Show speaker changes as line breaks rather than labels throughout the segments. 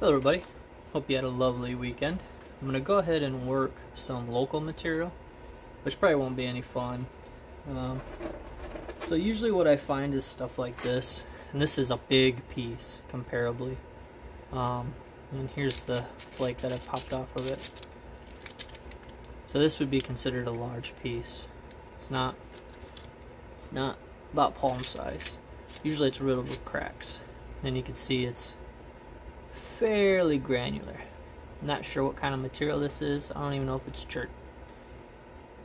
Hello everybody, hope you had a lovely weekend. I'm going to go ahead and work some local material, which probably won't be any fun. So usually what I find is stuff like this, and this is a big piece comparably. And here's the flake that I popped off of it. So this would be considered a large piece. It's not about palm size. Usually it's riddled with cracks, and you can see it's fairly granular. I'm not sure what kind of material this is. I don't even know if it's chert,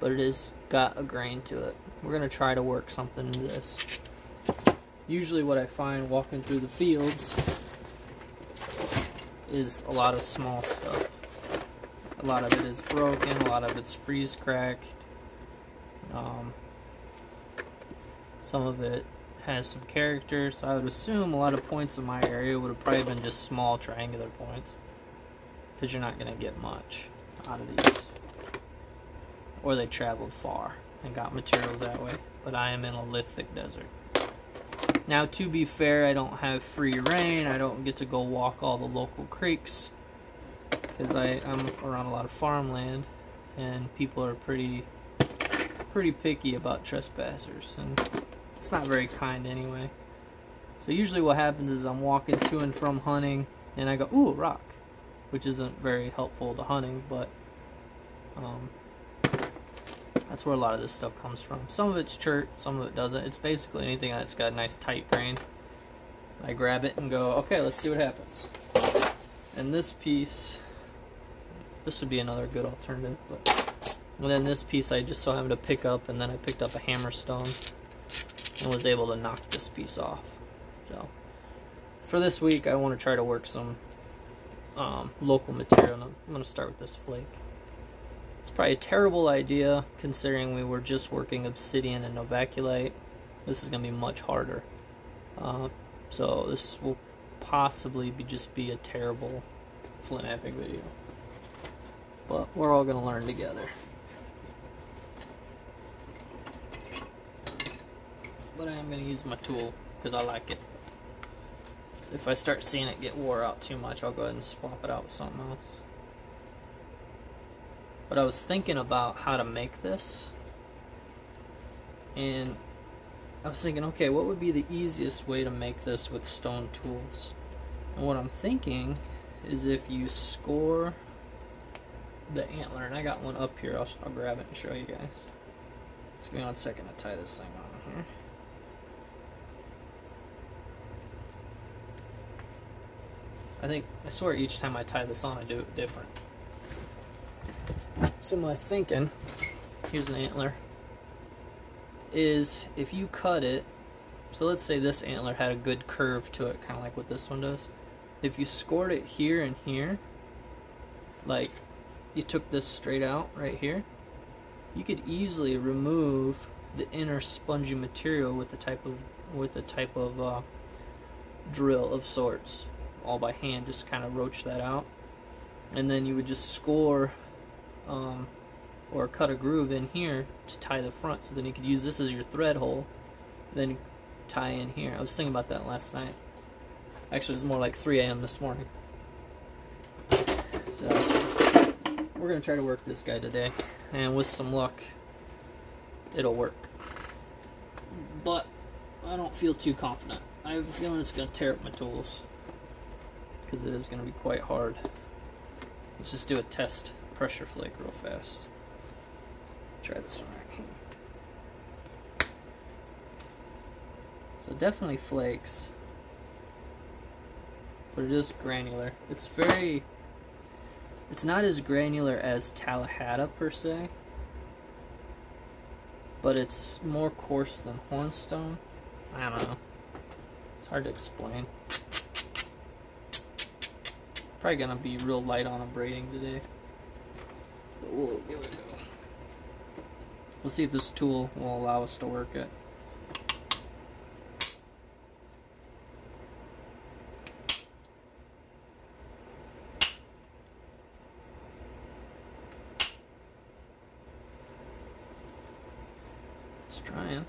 but it is got a grain to it. We're gonna try to work something into this. Usually what I find walking through the fields is a lot of small stuff. A lot of it is broken, a lot of it's freeze cracked. Some of it has some character, so I would assume a lot of points in my area would have probably been just small triangular points, because you're not going to get much out of these. Or they traveled far and got materials that way, but I am in a lithic desert. Now, to be fair, I don't have free reign. I don't get to go walk all the local creeks, because I'm around a lot of farmland, and people are pretty picky about trespassers, and it's not very kind anyway. So usually what happens is I'm walking to and from hunting, and I go, ooh, rock, which isn't very helpful to hunting, but that's where a lot of this stuff comes from. Some of it's chert, some of it doesn't. It's basically anything that's got a nice tight grain. I grab it and go, okay, let's see what happens. And this piece, this would be another good alternative, and then this piece I just so happened to pick up, and then I picked up a hammerstone and was able to knock this piece off. So for this week I want to try to work some local material, and I'm going to start with this flake. It's probably a terrible idea considering we were just working obsidian and novaculite. This is going to be much harder. So this will possibly just be a terrible flint epic video. But we're all going to learn together. But I am going to use my tool because I like it. If I start seeing it get wore out too much, I'll go ahead and swap it out with something else. But I was thinking about how to make this, and I was thinking, okay, what would be the easiest way to make this with stone tools? And what I'm thinking is if you score the antler, and I got one up here, I'll grab it and show you guys. Just give me 1 second to tie this thing on here. I swear each time I tie this on I do it different. So my thinking, here's the antler, is if you cut it, so let's say this antler had a good curve to it, kind of like what this one does. If you scored it here and here, like you took this straight out right here, you could easily remove the inner spongy material with the type of drill of sorts, all by hand. Just kind of roach that out, and then you would just score or cut a groove in here to tie the front, so then you could use this as your thread hole, then tie in here. I was thinking about that last night. Actually, it was more like 3 a.m. this morning. So we're gonna try to work this guy today, and with some luck it'll work, but I don't feel too confident. I have a feeling it's gonna tear up my tools, because it is gonna be quite hard. Let's just do a test pressure flake real fast. Try this one right here. So it definitely flakes, but it is granular. It's not as granular as Talahata per se, but it's more coarse than hornstone. I don't know. It's hard to explain. Probably gonna be real light on abrading today. But we'll give it a go. We'll see if this tool will allow us to work it. It's trying.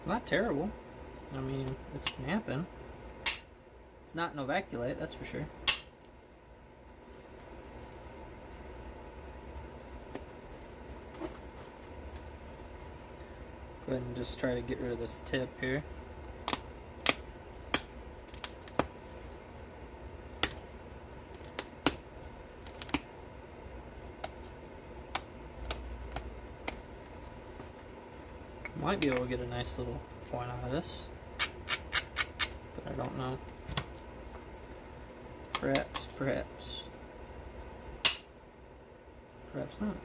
It's not terrible. I mean, it's napping. It's not Novaculite, that's for sure. Go ahead and just try to get rid of this tip here. Might be able to get a nice little point out of this, but I don't know. Perhaps not.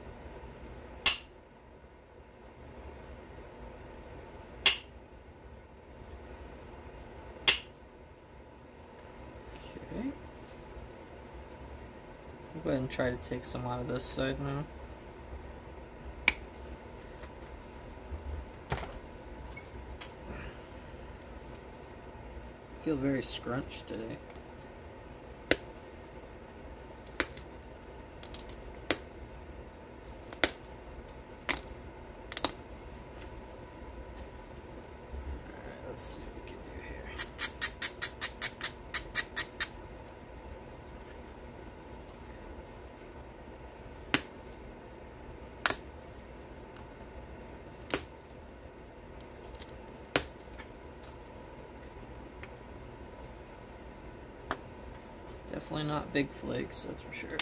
Okay. I'll go ahead and try to take some out of this side now. I feel very scrunched today. Alright, let's see what we can do here. Definitely not big flakes, that's for sure.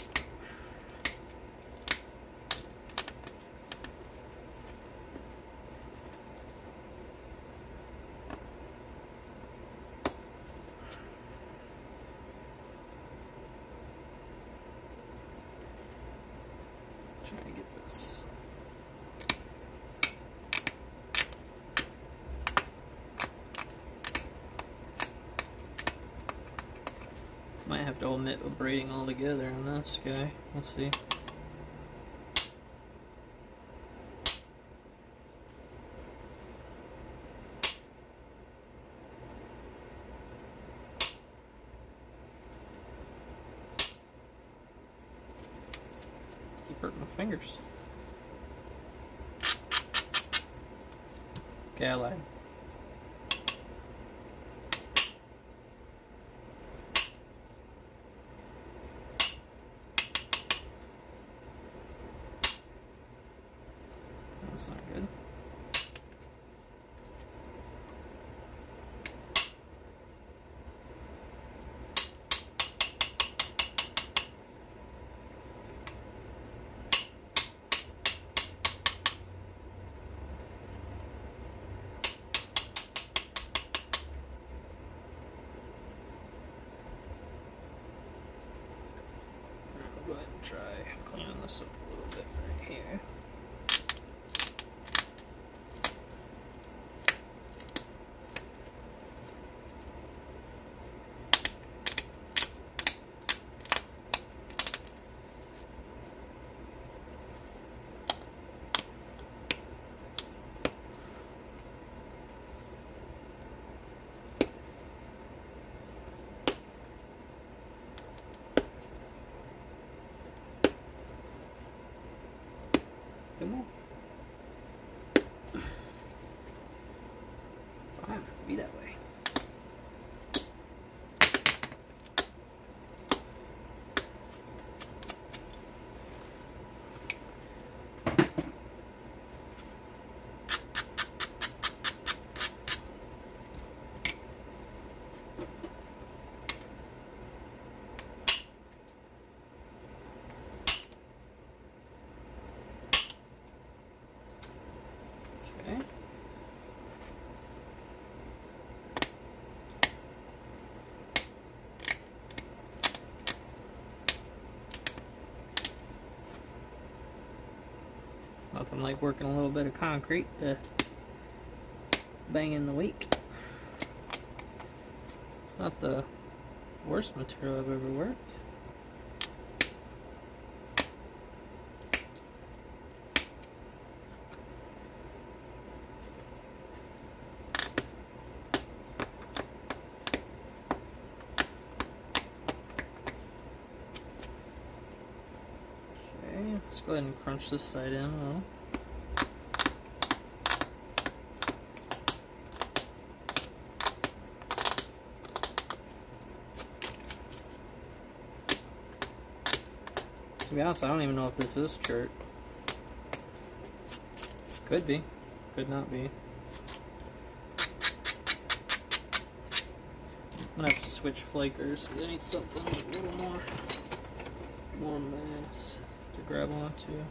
Trying to get this. Might have to omit a braiding altogether on this guy. Let's see. Keep hurting my fingers. Okay, I lied. That's not good. I'll go ahead and try cleaning this up a little bit right here. Come on. Fine, be that way. Okay. Nothing like working a little bit of concrete to bang in the wake. It's not the worst material I've ever worked. Let's go ahead and crunch this side in a little. To be honest, I don't even know if this is chert. Could be. Could not be. I'm gonna have to switch flakers because I need something with a little more mass to grab onto.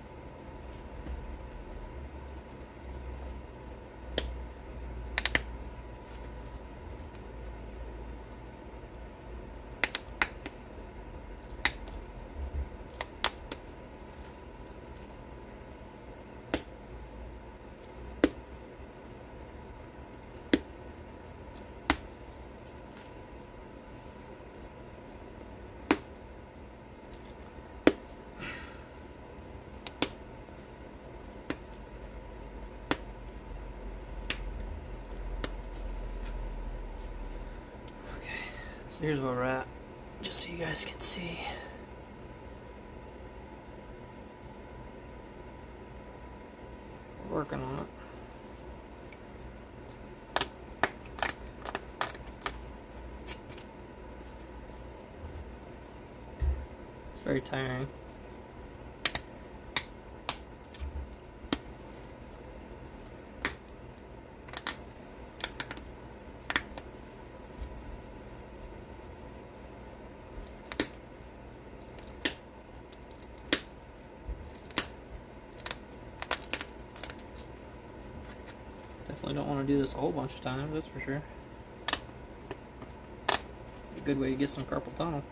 So here's where we're at, just so you guys can see. We're working on it. It's very tiring. Definitely don't want to do this a whole bunch of times, that's for sure. A good way to get some carpal tunnel.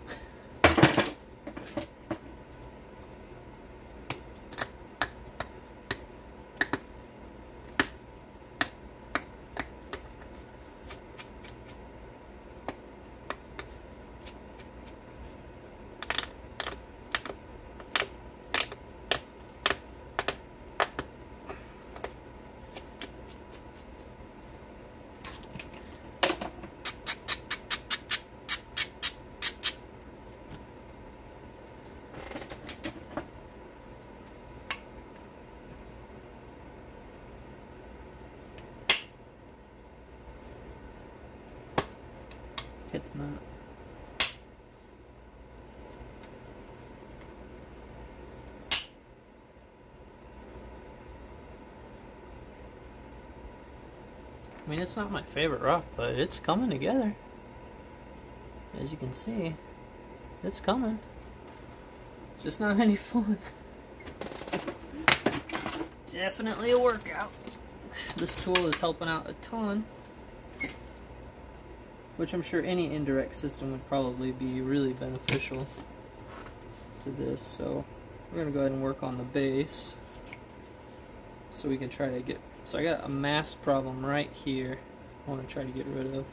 Hit the nut. I mean, it's not my favorite rock, but it's coming together. As you can see, it's coming. It's just not any fun. Definitely a workout. This tool is helping out a ton, which I'm sure any indirect system would probably be really beneficial to this. So we're gonna go ahead and work on the base so we can try to get, so I got a mass problem right here I want to try to get rid of.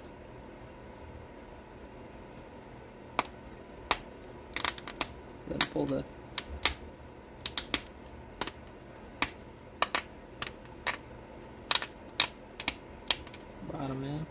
Then pull the bottom in.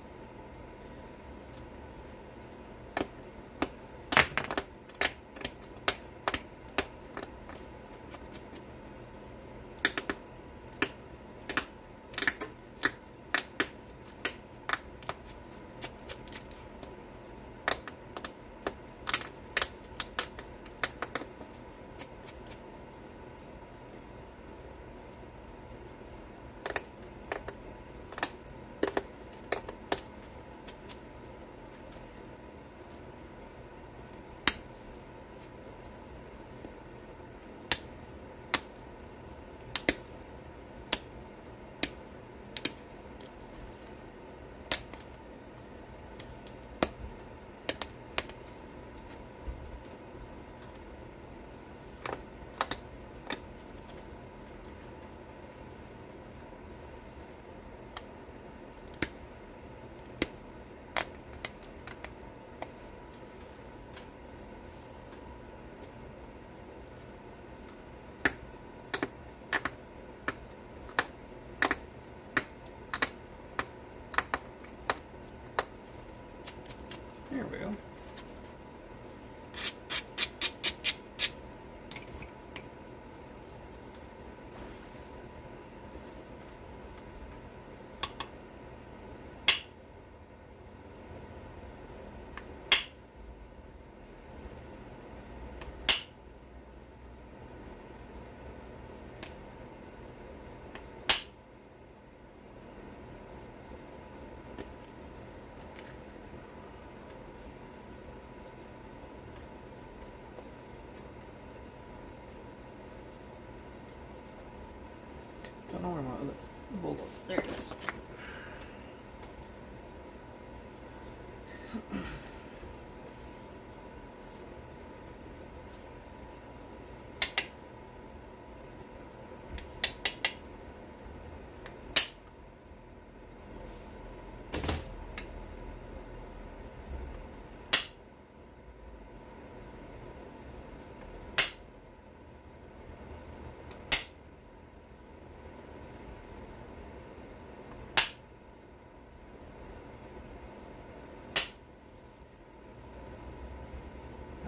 There we go.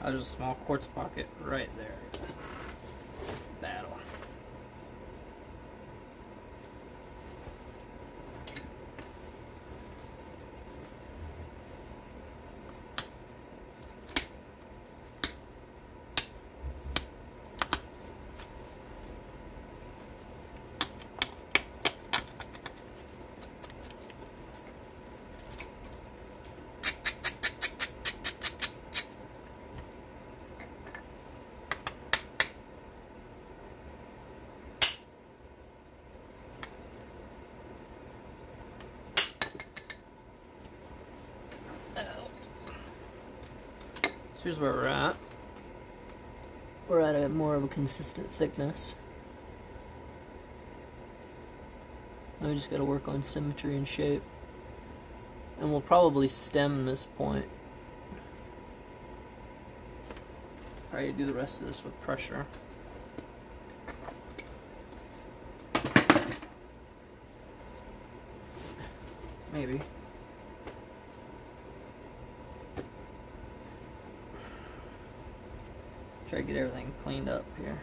There's a small quartz pocket right there. Battle. Here's where we're at. We're at a more of a consistent thickness. Now we just got to work on symmetry and shape. And we'll probably stem this point. Alright, do the rest of this with pressure. Maybe. Try to get everything cleaned up here.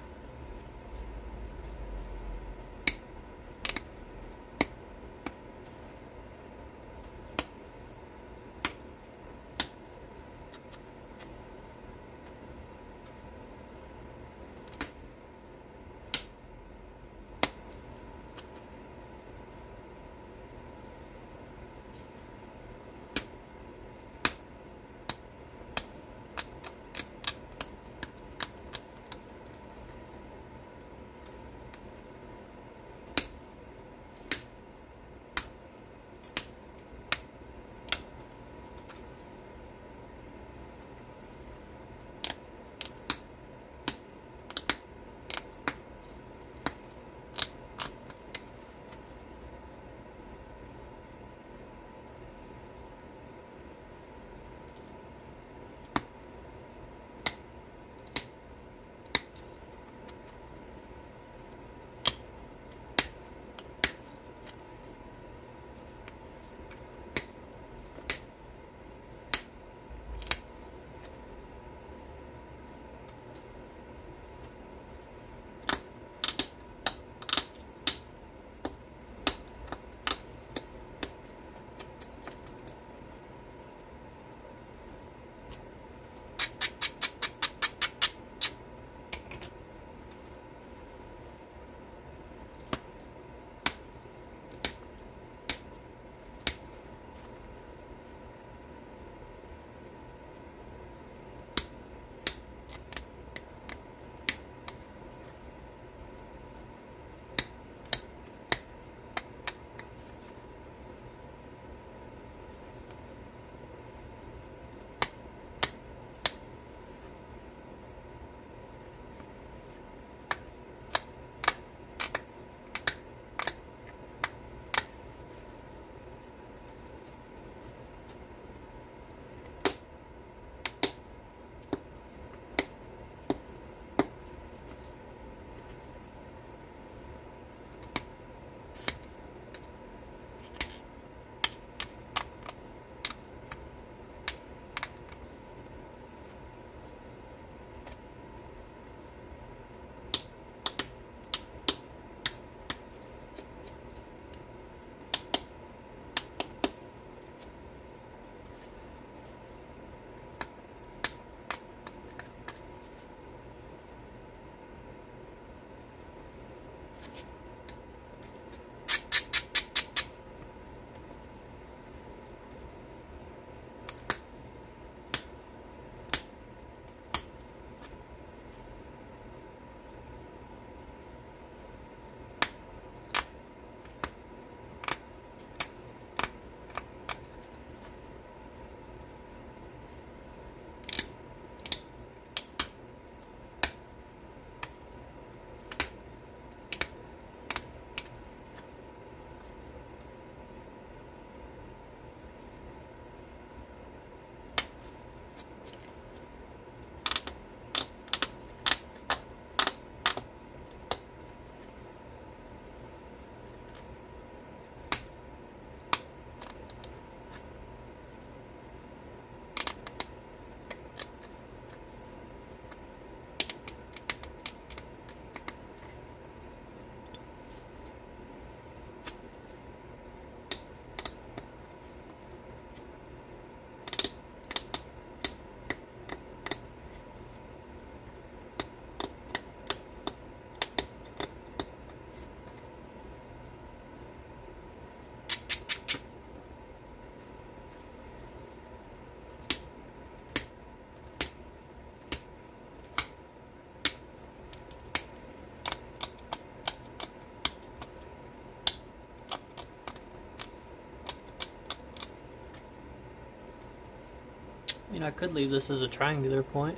I mean, I could leave this as a triangular point.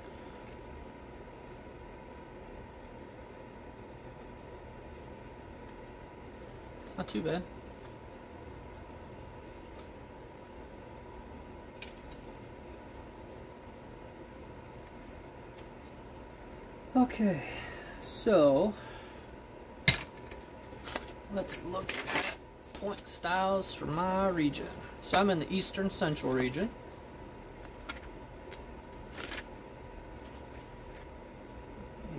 It's not too bad. Okay, so let's look at point styles for my region. So I'm in the Eastern Central region.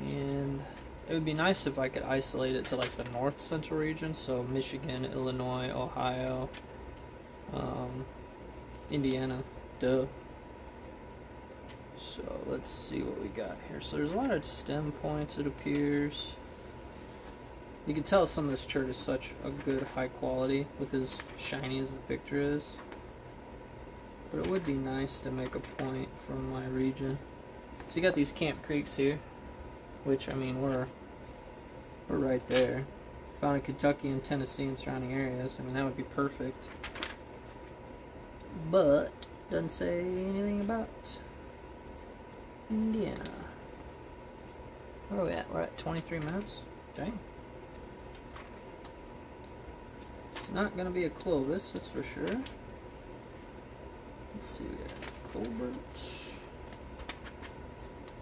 And it would be nice if I could isolate it to like the North Central region, so Michigan, Illinois, Ohio, Indiana, duh. So let's see what we got here. So there's a lot of stem points, it appears. You can tell some of this chert is such a good high quality with as shiny as the picture is. But it would be nice to make a point from my region. So you got these Camp Creeks here, which, I mean, we're right there. Found in Kentucky and Tennessee and surrounding areas. I mean, that would be perfect. But doesn't say anything about Indiana. Where are we at? We're at 23 minutes. Dang. It's not going to be a Clovis, that's for sure. Let's see, we got Colbert.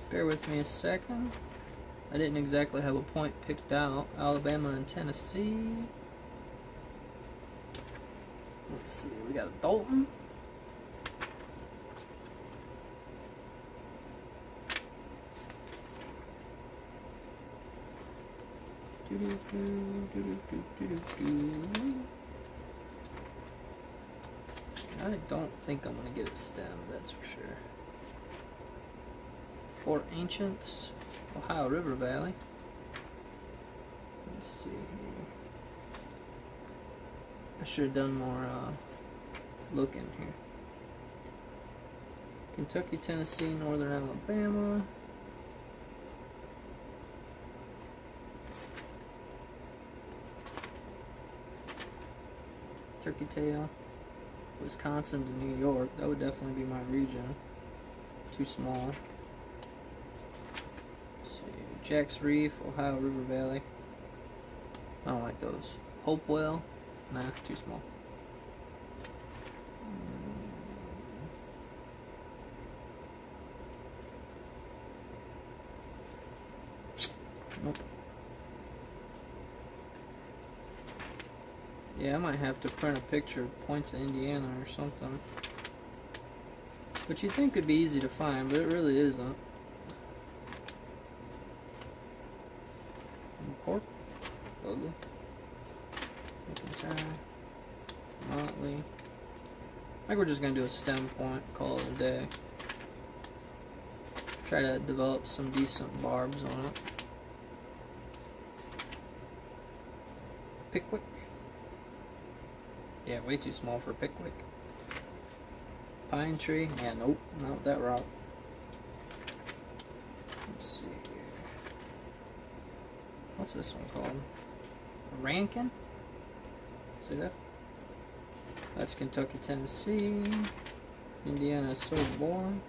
Bear with me a second. I didn't exactly have a point picked out. Alabama and Tennessee. Let's see, we got a Dalton. I don't think I'm gonna get it stemmed, that's for sure. Fort Ancients, Ohio River Valley. Let's see here. I should have done more looking here. Kentucky, Tennessee, Northern Alabama. Turkey Tail, Wisconsin to New York. That would definitely be my region. Too small. Let's see. Jack's Reef, Ohio River Valley. I don't like those. Hopewell, nah, too small. Nope. Yeah, I might have to print a picture of points of Indiana or something. Which you'd think would be easy to find, but it really isn't. Pork. Ugly. Motley. I think we're just going to do a stem point, call it a day. Try to develop some decent barbs on it. Pickwick. Yeah, way too small for Pickwick. Pine Tree. Yeah, nope, not that route. Let's see here. What's this one called? Rankin? See that? That's Kentucky, Tennessee. Indiana is so boring.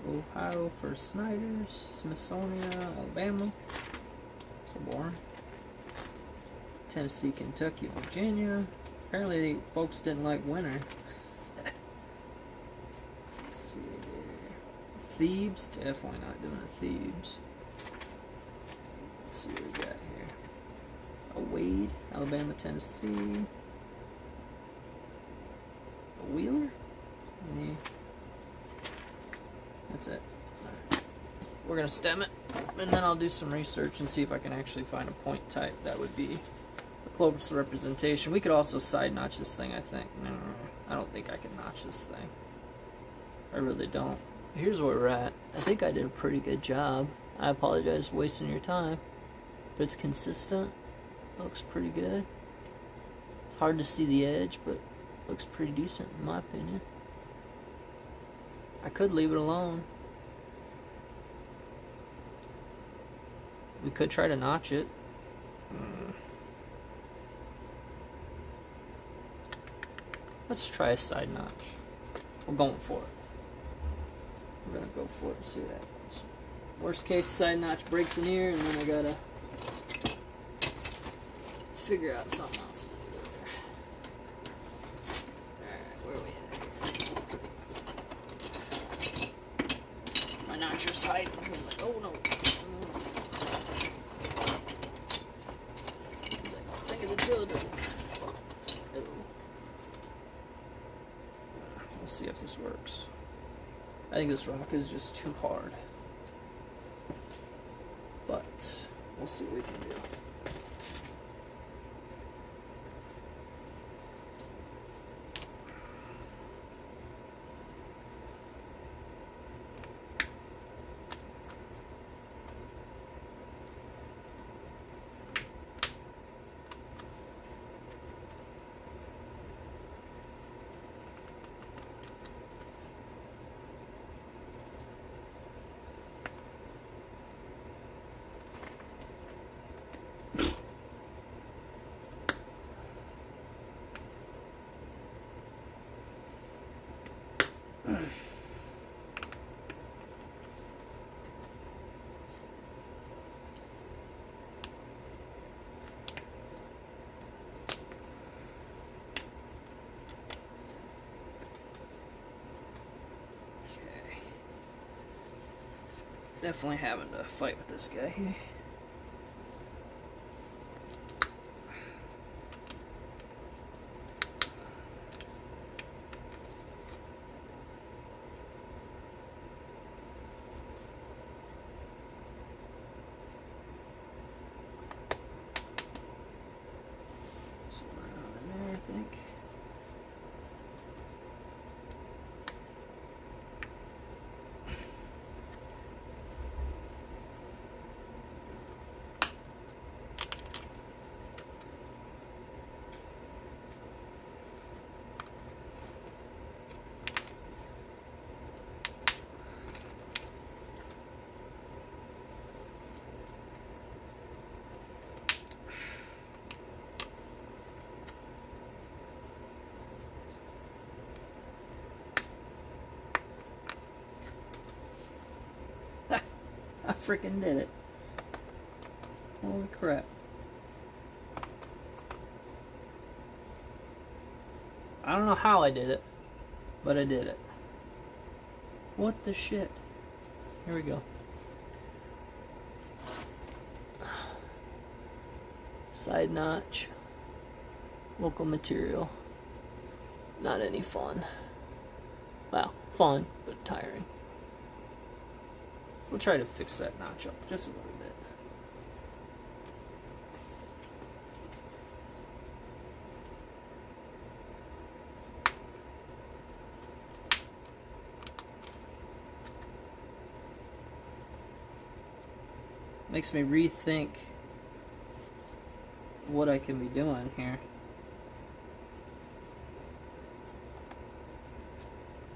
Ohio for Snyder's, Smithsonian, Alabama. So boring. Tennessee, Kentucky, Virginia. Apparently, folks didn't like winter. Let's see here. Thebes, definitely not doing a Thebes. Let's see what we got here. A Wade, Alabama, Tennessee. A Wheeler? Yeah. That's it. Right. We're going to stem it, and then I'll do some research and see if I can actually find a point type that would be a Clovis representation. We could also side notch this thing, I think. No, I don't think I can notch this thing. I really don't. Here's where we're at. I think I did a pretty good job. I apologize for wasting your time, but it's consistent. Looks pretty good. It's hard to see the edge, but looks pretty decent in my opinion. I could leave it alone. We could try to notch it. Let's try a side notch. We're going for it. We're gonna go for it and see what happens. Worst case, side notch breaks in here, and then I gotta figure out something else to do there. Alright, where are we at? My notcher's hiding. He was like, oh no. He's like, think of the children. We'll see if this works. I think this rock is just too hard. But we'll see what we can do. Definitely having to fight with this guy here. Somewhere around in there, I think. I freaking did it. Holy crap. I don't know how I did it, but I did it. What the shit? Here we go. Side notch. Local material. Not any fun. Well, fun, but tiring. We'll try to fix that notch up just a little bit. Makes me rethink what I can be doing here.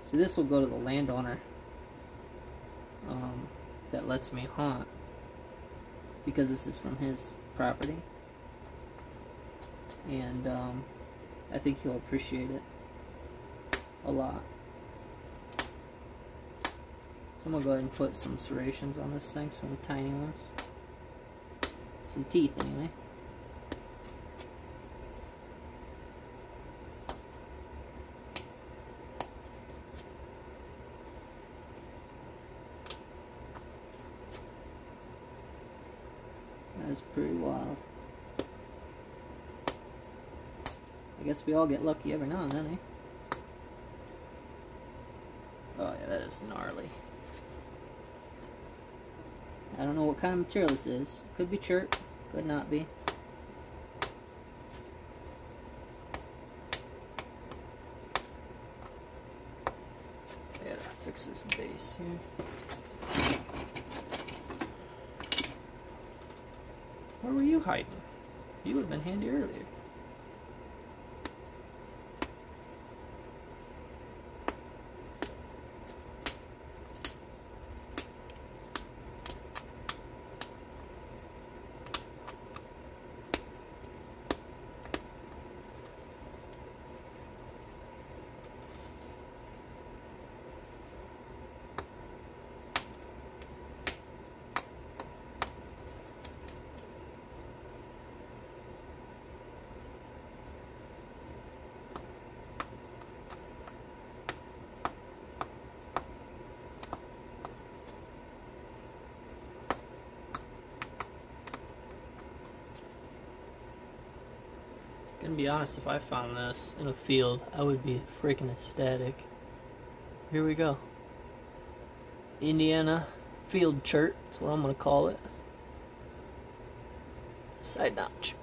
See, this will go to the landowner that lets me hunt, because this is from his property, and I think he'll appreciate it a lot. So I'm gonna go ahead and put some serrations on this thing, some tiny ones, some teeth anyway. That's pretty wild. I guess we all get lucky every now and then, eh? Oh yeah, that is gnarly. I don't know what kind of material this is. Could be chert, could not be. I gotta fix this base here. Where were you hiding? You would have been handy earlier. And to be honest, if I found this in a field, I would be freaking ecstatic. Here we go. Indiana field chert, that's what I'm going to call it. Side notch.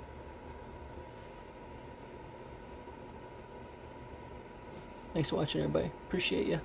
Thanks for watching, everybody. Appreciate you.